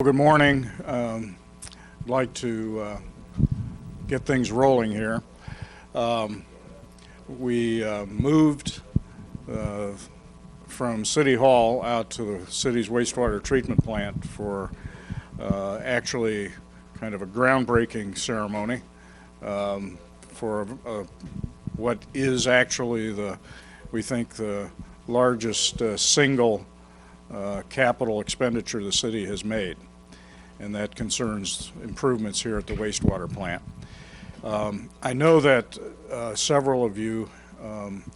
Good morning. I'd like to get things rolling here. We moved from City Hall out to the city's wastewater treatment plant for actually kind of a groundbreaking ceremony for what is actually we think the largest single capital expenditure the city has made, and that concerns improvements here at the wastewater plant. I know that several of you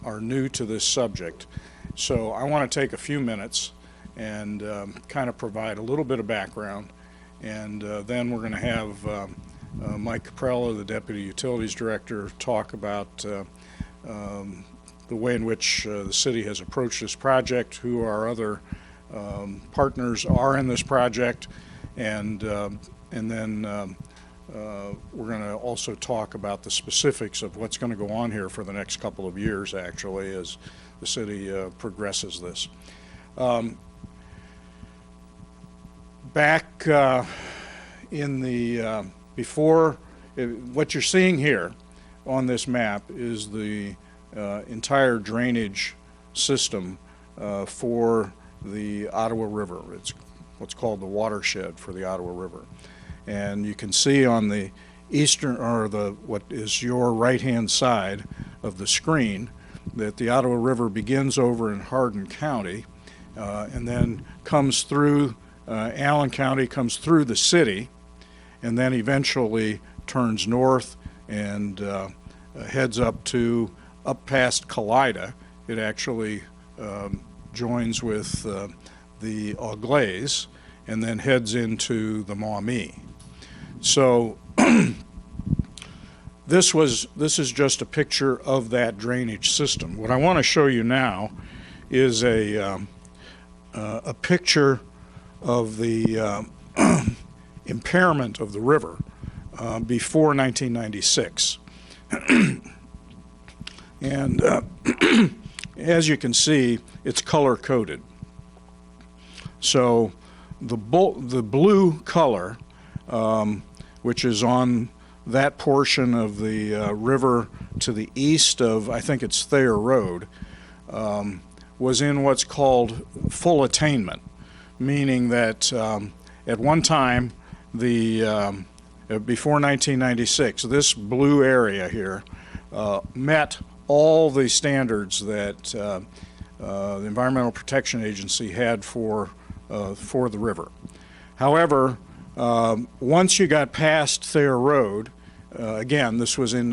are new to this subject, so I want to take a few minutes and kind of provide a little bit of background, and then we're going to have Mike Caprella, the Deputy Utilities Director, talk about the way in which the city has approached this project, who our other partners are in this project, and then we're going to also talk about the specifics of what's going to go on here for the next couple of years, actually, as the city progresses this. Back in the before, what you're seeing here on this map is the entire drainage system for the Ottawa River. It's what's called the watershed for the Ottawa River. And you can see on the eastern, or what is your right-hand side of the screen, that the Ottawa River begins over in Hardin County and then comes through Allen County, comes through the city, and then eventually turns north and heads up past Kalida. It actually joins with the Auglaize and then heads into the Maumee. So this is just a picture of that drainage system. What I want to show you now is a picture of the impairment of the river before 1996. And as you can see, it's color-coded. So the blue color, which is on that portion of the river to the east of, I think it's Thayer Road, was in what's called full attainment, meaning that at one time, before 1996, this blue area here met all the standards that the Environmental Protection Agency had for the river. However, once you got past Thayer Road, again, this was in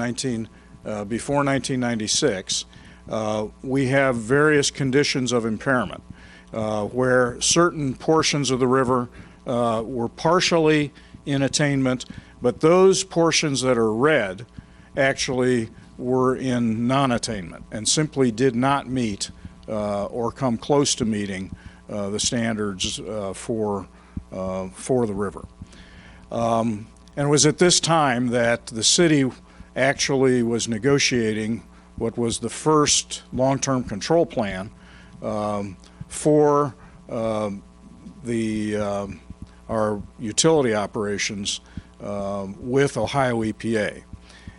before 1996, we have various conditions of impairment where certain portions of the river were partially in attainment, but those portions that are red actually were in non-attainment and simply did not meet or come close to meeting the standards for the river. And it was at this time that the city actually was negotiating what was the first long-term control plan for our utility operations with Ohio EPA.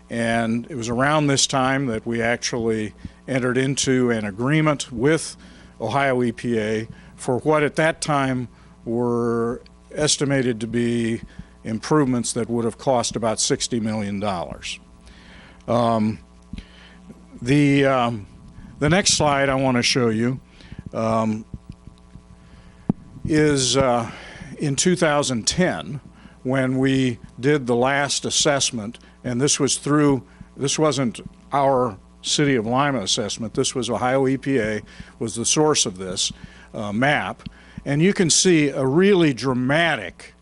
And it was around this time that we actually entered into an agreement with Ohio EPA for what at that time were estimated to be improvements that would have cost about $60 million. The next slide I want to show you is in 2010, when we did the last assessment, and this wasn't our City of Lima assessment, this was Ohio EPA was the source of this map, and you can see a really dramatic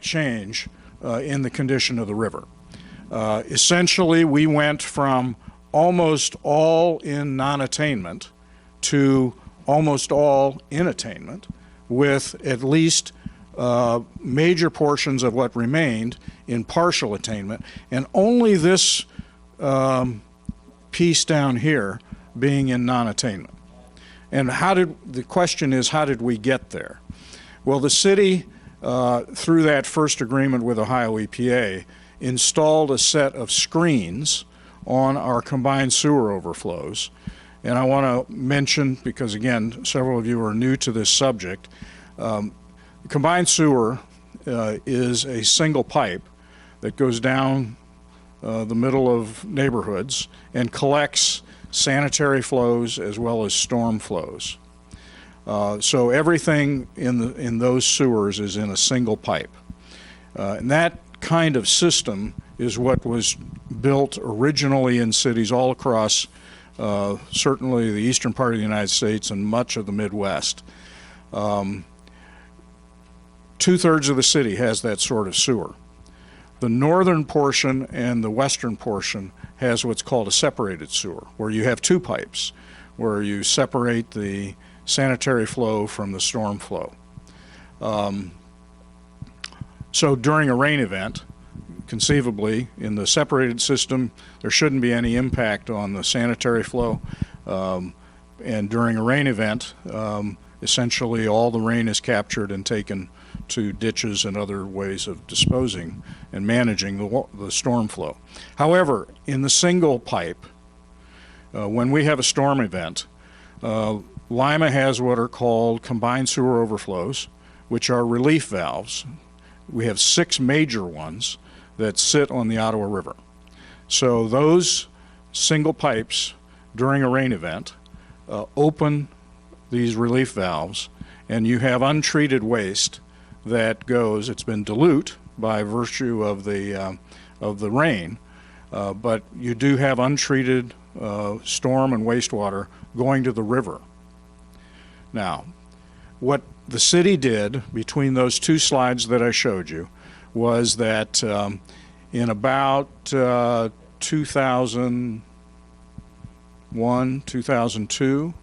change in the condition of the river. Essentially, we went from almost all in non-attainment to almost all in attainment, with at least major portions of what remained in partial attainment, and only this piece down here being in non-attainment. And the question is, how did we get there? Well, the city through that first agreement with Ohio EPA, installed a set of screens on our combined sewer overflows. And I want to mention, because again, several of you are new to this subject, combined sewer is a single pipe that goes down the middle of neighborhoods and collects sanitary flows as well as storm flows. So everything in those sewers is in a single pipe. And that kind of system is what was built originally in cities all across certainly the eastern part of the United States and much of the Midwest. 2/3 of the city has that sort of sewer. The northern portion and the western portion has what's called a separated sewer, where you have two pipes, where you separate the sanitary flow from the storm flow. So during a rain event, conceivably, in the separated system, there shouldn't be any impact on the sanitary flow. And during a rain event, essentially all the rain is captured and taken to ditches and other ways of disposing and managing the storm flow. However, in the single pipe, when we have a storm event, Lima has what are called combined sewer overflows, which are relief valves. We have 6 major ones that sit on the Ottawa River. So those single pipes during a rain event open these relief valves, and you have untreated waste that goes, it's been dilute by virtue of the rain, but you do have untreated storm and wastewater going to the river. Now, what the city did between those two slides that I showed you was that in about 2001, 2002,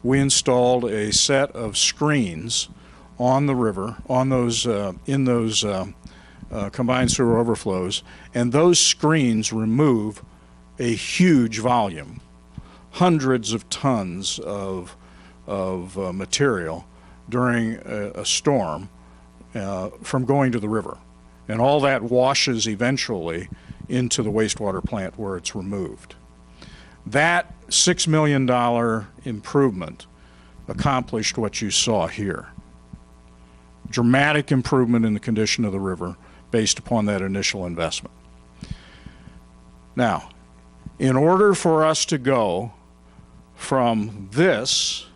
we installed a set of screens on the river, on those in those combined sewer overflows, and those screens remove a huge volume, hundreds of tons of material during a storm from going to the river, and all that washes eventually into the wastewater plant where it's removed. That $6 million improvement accomplished what you saw here. Dramatic improvement in the condition of the river based upon that initial investment. Now, in order for us to go from this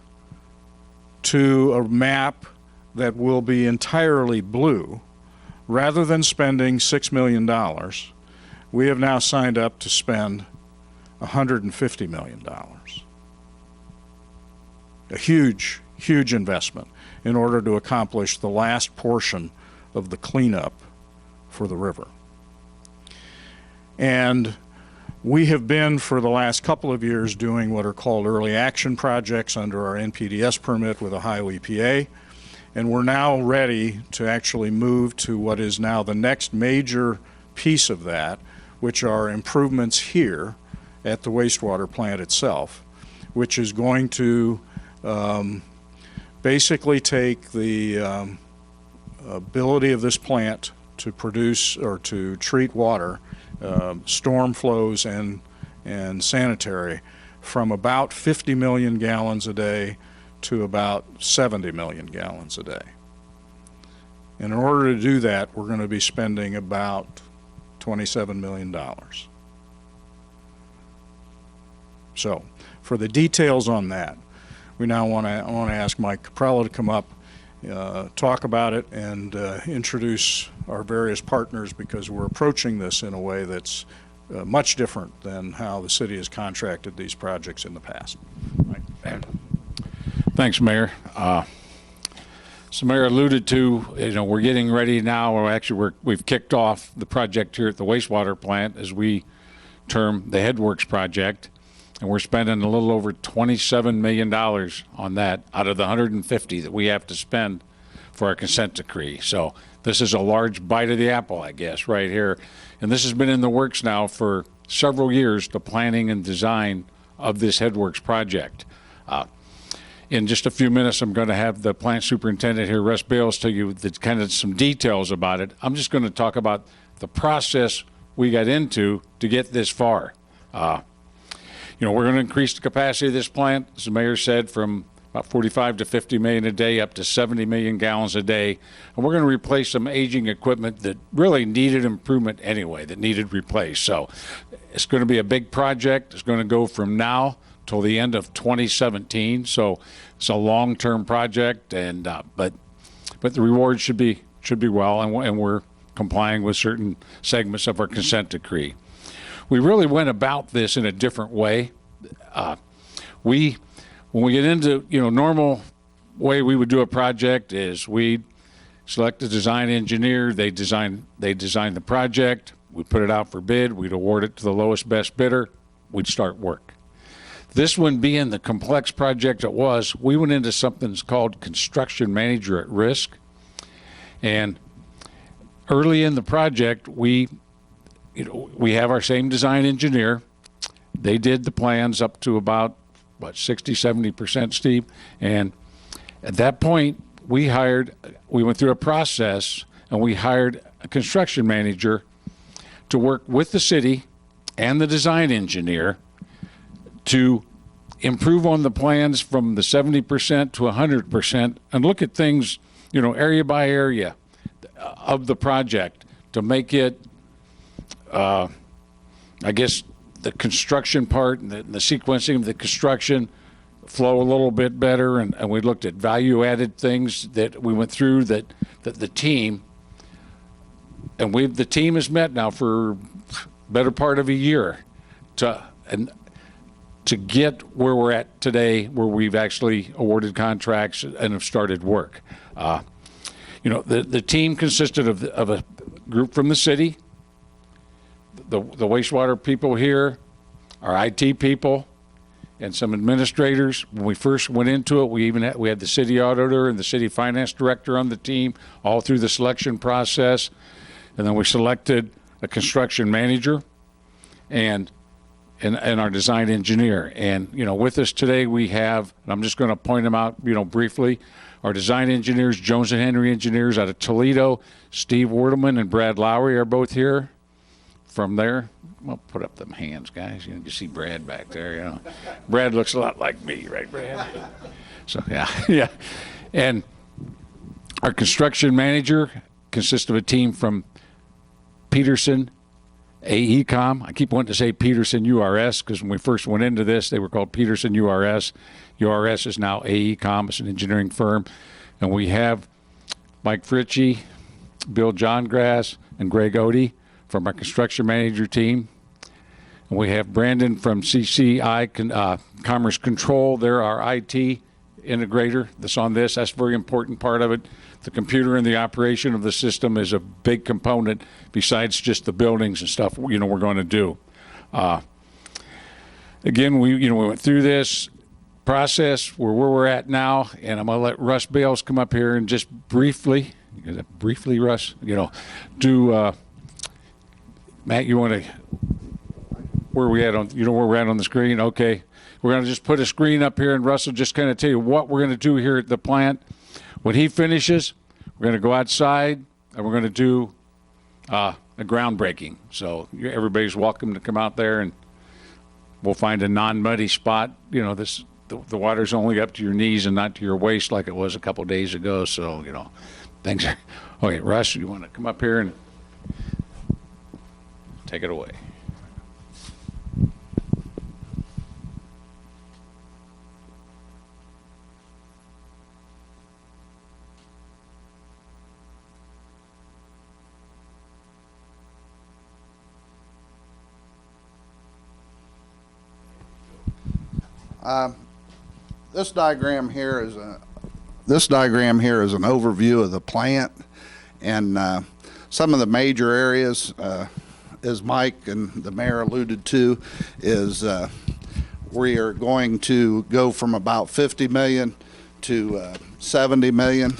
to a map that will be entirely blue, rather than spending $6 million, we have now signed up to spend $150 million. A huge, huge investment in order to accomplish the last portion of the cleanup for the river. And we have been, for the last couple of years, doing what are called early action projects under our NPDES permit with Ohio EPA. And we're now ready to actually move to what is now the next major piece of that, which are improvements here at the wastewater plant itself, which is going to basically take the ability of this plant to produce or to treat water, storm flows and sanitary, from about 50 million gallons a day to about 70 million gallons a day. And in order to do that, we're going to be spending about $27 million. So, for the details on that, we now want to ask Mike Caprella to come up, talk about it, and introduce our various partners, because we're approaching this in a way that's much different than how the city has contracted these projects in the past. Mike. Thanks, Mayor. So Mayor alluded to, we're getting ready now, or actually we've kicked off the project here at the wastewater plant, as we term the Headworks Project, and we're spending a little over $27 million on that out of the $150 that we have to spend for our consent decree. So this is a large bite of the apple, I guess, right here. And this has been in the works now for several years, the planning and design of this Headworks project. in just a few minutes, I'm going to have the plant superintendent here, Russ Bales, tell you kind of some details about it. I'm just going to talk about the process we got into to get this far. We're going to increase the capacity of this plant, as the mayor said, from about 45 to 50 million a day up to 70 million gallons a day. And we're going to replace some aging equipment that really needed improvement anyway, that needed replaced. So it's going to be a big project. It's going to go from now till the end of 2017. So it's a long-term project, and but the reward should be well, and we're complying with certain segments of our consent decree. We really went about this in a different way. When we get into normal way we would do a project is we select a design engineer. They design the project. We put it out for bid. We'd award it to the lowest best bidder. We'd start work. This one being the complex project it was, we went into something that's called construction manager at risk. And early in the project, we have our same design engineer. They did the plans up to about, 60, 70%, Steve. And at that point, we went through a process, and we hired a construction manager to work with the city and the design engineer to improve on the plans from the 70% to 100% and look at things, area by area of the project to make it, I guess, the construction part and the sequencing of the construction flow a little bit better. And we looked at value-added things that we went through that the team, and the team has met now for better part of a year to get where we're at today, where we've actually awarded contracts and have started work. The team consisted of a group from the city, the wastewater people here, our IT people, and some administrators. When we first went into it, we had the city auditor and the city finance director on the team all through the selection process. And then we selected a construction manager and our design engineer. And, with us today we have, and I'm just going to point them out, briefly, our design engineers, Jones and Henry Engineers out of Toledo. Steve Wertelman and Brad Lowry are both here. From there, well, put up them hands, guys. You see Brad back there, Brad looks a lot like me, right, Brad? So, yeah. And our construction manager consists of a team from Peterson, AECom. I keep wanting to say Peterson URS because when we first went into this, they were called Peterson URS. URS is now AECom. It's an engineering firm. And we have Mike Fritchie, Bill Johngrass, and Greg Odie from our construction manager team. And we have Brandon from CCI, Commerce Control. They're our IT integrator that's on this. That's a very important part of it. The computer and the operation of the system is a big component besides just the buildings and stuff we're going to do. Again, we went through this process. We're where we're at now, and I'm going to let Russ Bales come up here and just briefly, Russ, do. Matt, you want to? Where are we at on? Where we're at on the screen? Okay, we're going to just put a screen up here, and Russ will just kind of tell you what we're going to do here at the plant. When he finishes, we're going to go outside and we're going to do a groundbreaking. So everybody's welcome to come out there, and we'll find a non-muddy spot. The water's only up to your knees and not to your waist like it was a couple of days ago. So things are okay. Russ, you want to come up here and take it away? This diagram here is an overview of the plant, and some of the major areas, as Mike and the mayor alluded to, is we are going to go from about 50 million to 70 million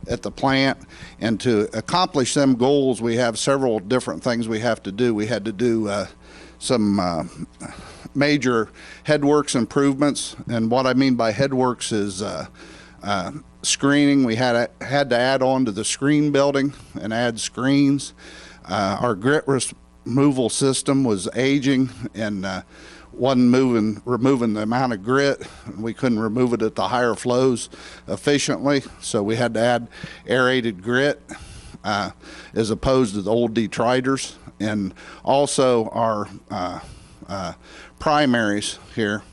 at the plant. And to accomplish them goals, we have several different things we have to do. We had to do some major headworks improvements, and what I mean by headworks is screening. We had to add on to the screen building and add screens. Our grit removal system was aging and wasn't removing the amount of grit. We couldn't remove it at the higher flows efficiently, so we had to add aerated grit as opposed to the old detritus. And also our primaries here,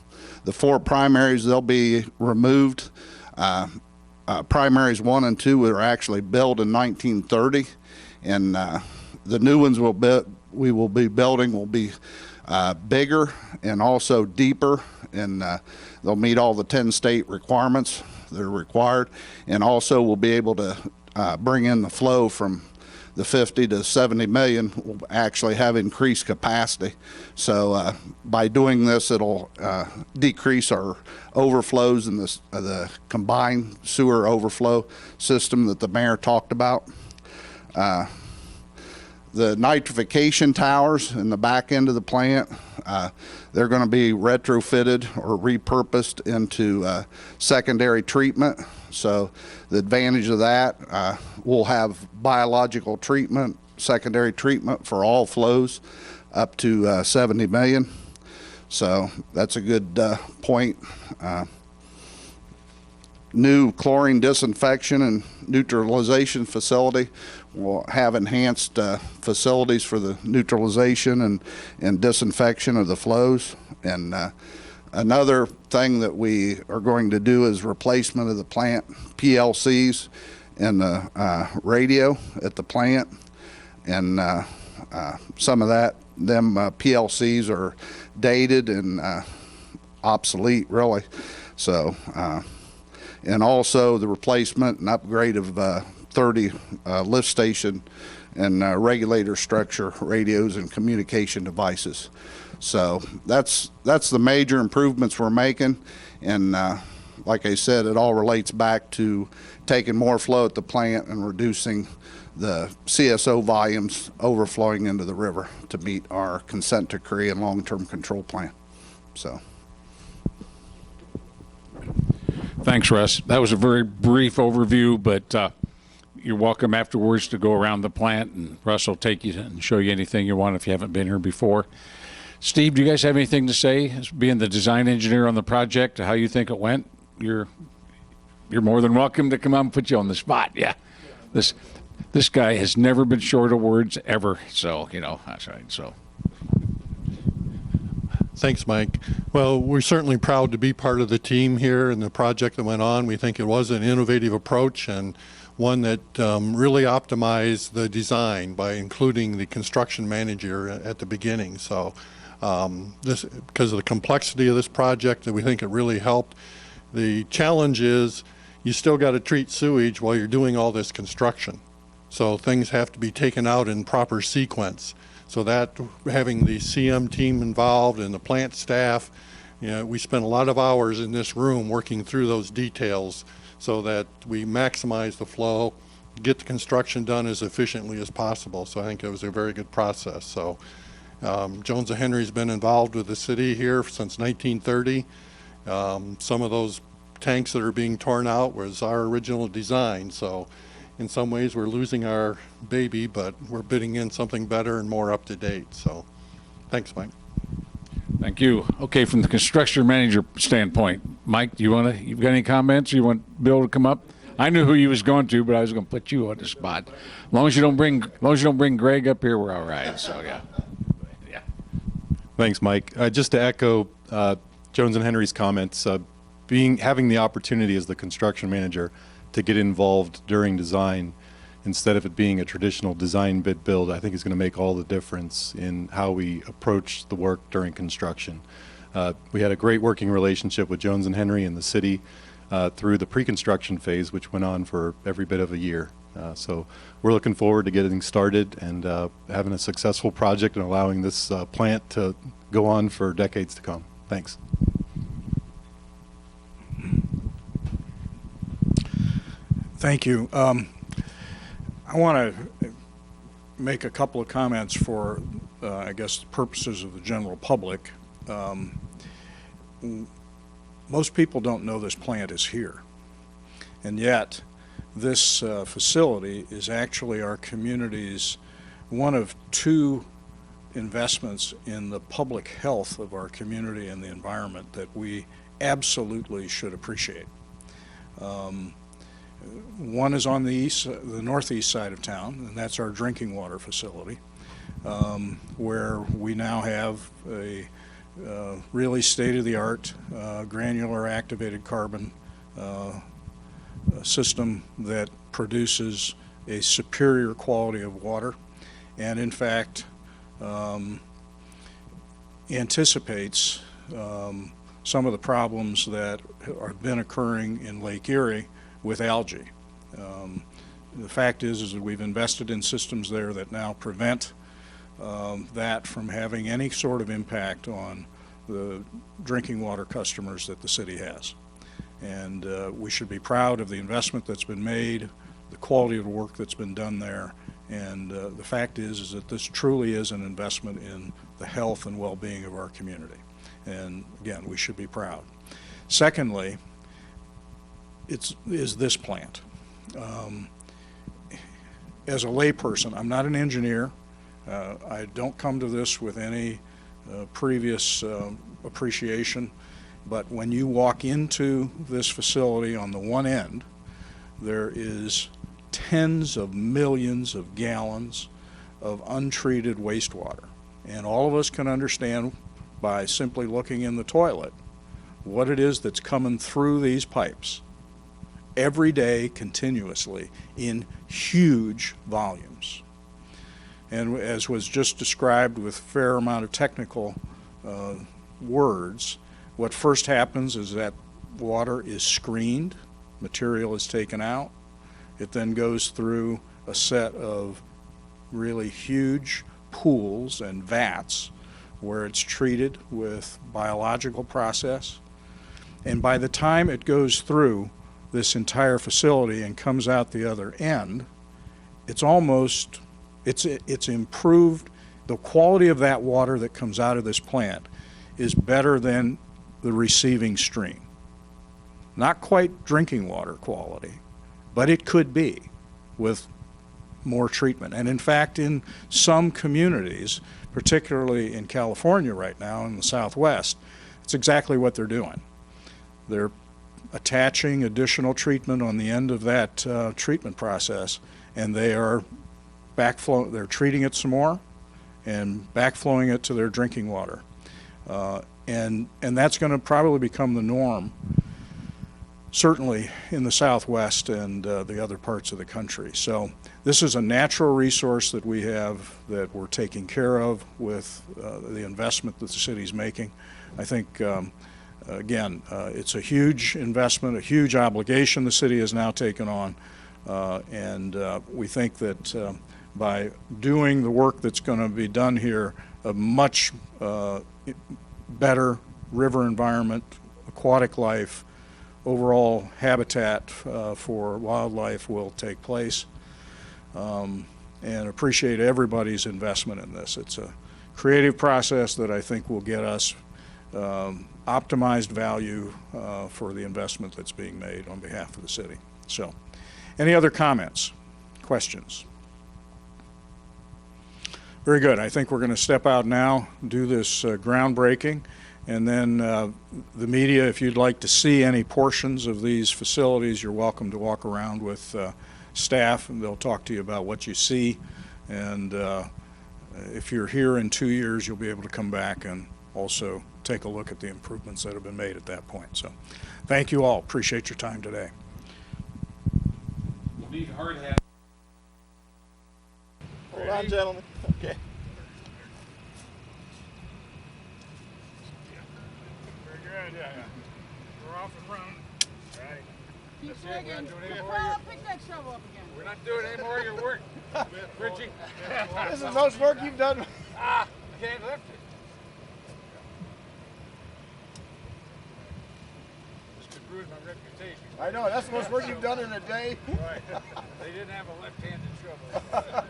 the 4 primaries, they'll be removed. Primaries 1 and 2 were actually built in 1930, and the new ones we will be building will be bigger and also deeper, and they'll meet all the 10 state requirements that are required, and also we'll be able to bring in the flow from the 50 to 70 million. Will actually have increased capacity. So by doing this, it'll decrease our overflows in the combined sewer overflow system that the mayor talked about. The nitrification towers in the back end of the plant, they're going to be retrofitted or repurposed into secondary treatment. So the advantage of that, we'll have biological treatment, secondary treatment for all flows up to 70 million. So that's a good point. New chlorine disinfection and neutralization facility. We'll have enhanced facilities for the neutralization and disinfection of the flows. And another thing that we are going to do is replacement of the plant PLCs and the radio at the plant. And some of them PLCs are dated and obsolete, really. So, and also the replacement and upgrade of 30 lift station and regulator structure radios and communication devices. So that's the major improvements we're making, and like I said, it all relates back to taking more flow at the plant and reducing the CSO volumes overflowing into the river to meet our consent decree and long-term control plan. So. Thanks, Russ. That was a very brief overview, but you're welcome afterwards to go around the plant, and Russ will take you and show you anything you want if you haven't been here before. Steve, do you guys have anything to say, as being the design engineer on the project, how you think it went? You're more than welcome to come out and put you on the spot. Yeah. This guy has never been short of words ever, so, you know, that's right, so. Thanks, Mike. Well, we're certainly proud to be part of the team here and the project that went on. We think it was an innovative approach and one that really optimized the design by including the construction manager at the beginning. So this, because of the complexity of this project, that we think it really helped. The challenge is you still got to treat sewage while you're doing all this construction. So things have to be taken out in proper sequence. So that, having the CM team involved and the plant staff, you know, we spent a lot of hours in this room working through those details so that we maximize the flow, get the construction done as efficiently as possible. So I think it was a very good process. So Jones & Henry's been involved with the city here since 1930. Some of those tanks that are being torn out was our original design. So in some ways we're losing our baby, but we're bidding in something better and more up to date. So thanks, Mike. Thank you. Okay, from the construction manager standpoint, Mike, you've got any comments? You want Bill to come up? I knew who you was going to, but I was going to put you on the spot. As long as you don't bring Greg up here, we're all right. So yeah. Thanks, Mike. Just to echo Jones & Henry's comments, having the opportunity as the construction manager to get involved during design instead of it being a traditional design bid build, I think is going to make all the difference in how we approach the work during construction. We had a great working relationship with Jones & Henry and the city through the pre-construction phase, which went on for every bit of a year. So we're looking forward to getting started and having a successful project and allowing this plant to go on for decades to come. Thanks. Thank you. I want to make a couple of comments for, I guess, the purposes of the general public. Most people don't know this plant is here, and yet this facility is actually our community's one of two investments in the public health of our community and the environment that we absolutely should appreciate. One is on the northeast side of town, and that's our drinking water facility, where we now have a really state-of-the-art granular activated carbon system that produces a superior quality of water, and in fact anticipates some of the problems that have been occurring in Lake Erie with algae. The fact is that we've invested in systems there that now prevent that from having any sort of impact on the drinking water customers that the city has. And we should be proud of the investment that's been made, the quality of the work that's been done there, and the fact is that this truly is an investment in the health and well-being of our community. And again, we should be proud. Secondly, is this plant. As a layperson, I'm not an engineer. I don't come to this with any previous appreciation, but when you walk into this facility, on the one end there is tens of millions of gallons of untreated wastewater, and all of us can understand by simply looking in the toilet what it is that's coming through these pipes every day continuously in huge volumes. And as was just described with a fair amount of technical words, what first happens is that water is screened, material is taken out, it then goes through a set of really huge pools and vats where it's treated with biological process, and by the time it goes through this entire facility and comes out the other end, it's almost, it's improved. The quality of that water that comes out of this plant is better than the receiving stream. Not quite drinking water quality, but it could be with more treatment. And in fact, in some communities, particularly in California right now in the Southwest, it's exactly what they're doing. They're attaching additional treatment on the end of that treatment process, and they are they're treating it some more and backflowing it to their drinking water. And that's going to probably become the norm, certainly in the Southwest and the other parts of the country. So this is a natural resource that we have that we're taking care of with the investment that the city's making. I think, again, it's a huge investment, a huge obligation the city has now taken on, and we think that by doing the work that's going to be done here, a much better river environment, aquatic life, overall habitat for wildlife will take place, and appreciate everybody's investment in this. It's a creative process that I think will get us optimized value for the investment that's being made on behalf of the city. So, any other comments, questions? Very good. I think we're going to step out now, do this groundbreaking, and then the media, if you'd like to see any portions of these facilities, you're welcome to walk around with staff, and they'll talk to you about what you see. And if you're here in 2 years, you'll be able to come back and also take a look at the improvements that have been made at that point. So thank you all. Appreciate your time today. We'll need hard hat. Hold on, gentlemen. Okay. Very good, yeah. We're off and running. Right. Keep digging. Well, pick that shovel up again. We're not doing any more of your work, Richie. This is the most work you've done. I can't lift it. This could ruin my reputation. I know, that's the most work you've done in a day. Right. They didn't have a left-handed shovel.